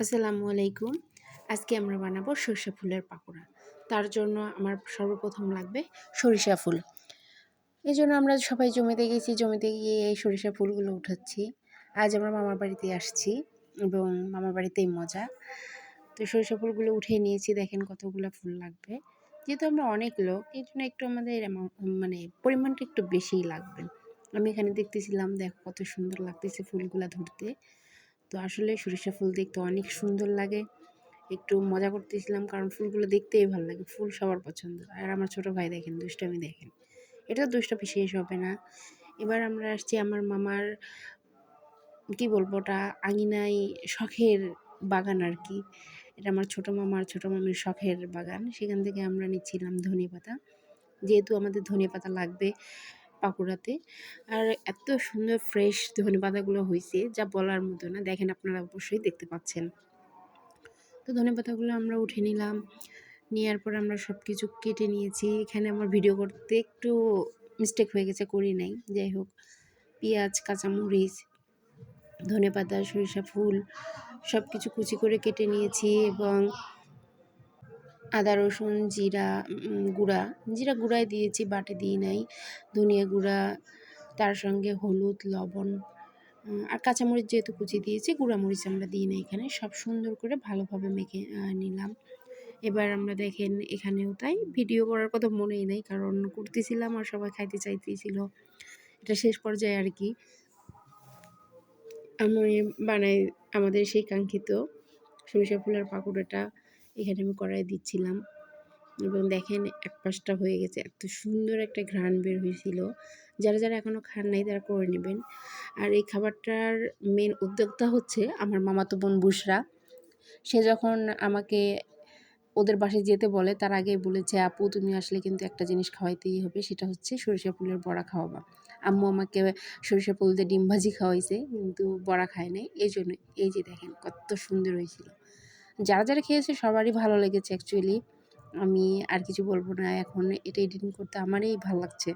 আসসালামু আলাইকুম। আজকে আমরা বানাবো সরিষা ফুলের পাকোড়া। তার জন্য আমার সর্বপ্রথম লাগবে সরিষা ফুল। এজন্য আমরা সবাই জমিতে গেছি, জমিতে গিয়ে এই সরিষা ফুলগুলো উঠাচ্ছি। আজ আমরা মামার বাড়িতে আসছি এবং মামার বাড়িতেই মজা। তো সরিষা ফুলগুলো উঠিয়ে নিয়েছি, দেখেন কতগুলা ফুল লাগবে। যেহেতু আমরা অনেক লোক, এই জন্য একটু আমাদের পরিমাণটা একটু বেশিই লাগবে। আমি এখানে দেখতেছিলাম, দেখো কত সুন্দর লাগতেছে ফুলগুলা ধরতে। তো আসলে সরিষা ফুল দেখতে অনেক সুন্দর লাগে। একটু মজা করতেছিলাম কারণ ফুলগুলো দেখতেই ভালো লাগে। ফুল সবার পছন্দ। আর আমার ছোট ভাই দেখেন দুষ্টামি দেখেন। এটাও দুষ্টামি শেষ হবে না। এবার আমরা আসছি আমার মামার কি বলবো ওটা আঙিনায় শখের বাগান আর কি। এটা আমার ছোট মামার ছোট মামির শখের বাগান। সেখান থেকে আমরা নিচ্ছিলাম ধনেপাতা। যেহেতু আমাদের ধনেপাতা লাগবে পাকোড়াতে। আর এত সুন্দর ফ্রেশ ধনেপাতাগুলো হইছে যা বলার মতো না। দেখেন আপনারা অবশ্যই দেখতে পাচ্ছেন। তো ধনেপাতাগুলো আমরা উঠিয়ে নিলাম। নেওয়ার পর আমরা সব কিছু কেটে নিয়েছি। এখানে আমার ভিডিও করতে একটু মিস্টেক হয়ে গেছে, করি নাই। যাই হোক, পেঁয়াজ, কাঁচামরিচ, ধনেপাতা, সরিষা ফুল সব কিছু কুচি করে কেটে নিয়েছি এবং আদা, রসুন, জিরা গুঁড়া, জিরা গুঁড়াই দিয়েছি, বাটে দিই নাই। ধনিয়া গুঁড়া, তার সঙ্গে হলুদ, লবণ আর কাঁচামরিচ যেহেতু কুচি দিয়েছি, গুঁড়া মরিচ আমরা দিই না এখানে। সব সুন্দর করে ভালোভাবে মেখে নিলাম। এবার আমরা দেখেন এখানেও তাই ভিডিও করার কথা মনেই নেই কারণ করতেছিলাম আর সবাই খাইতে চাইতেছিল। এটা শেষ পর্যায়ে আর কি আমি বানাই আমাদের সেই কাঙ্ক্ষিত সরিষা ফুলের পাকোড়াটা এখানে আমি কড়াই দিচ্ছিলাম এবং দেখেন এক পাশটা হয়ে গেছে। এত সুন্দর একটা ঘ্রাণ বের হয়েছিল। যারা যারা এখনও খান নাই তারা করে নেবেন। আর এই খাবারটার মেন উদ্যোক্তা হচ্ছে আমার মামাতো বোন বুশরা। সে যখন আমাকে ওদের বাসায় যেতে বলে তার আগেই বলেছে, আপু তুমি আসলে কিন্তু একটা জিনিস খাওয়াইতেই হবে, সেটা হচ্ছে সরিষা ফুলের বড়া খাওয়াবা। আম্মু আমাকে সরিষা ফুল দিয়ে ডিম ভাজি খাওয়াইছে কিন্তু বড়া খায় নাই। এই জন্য এই যে দেখেন কত সুন্দর হয়েছিল। যারা যারা খেয়েছে সবারই ভালো লেগেছে অ্যাকচুয়ালি। আমি আর কিছু বলবো না, এখন এটা এডিটিং করতে আমারই ভালো লাগছে।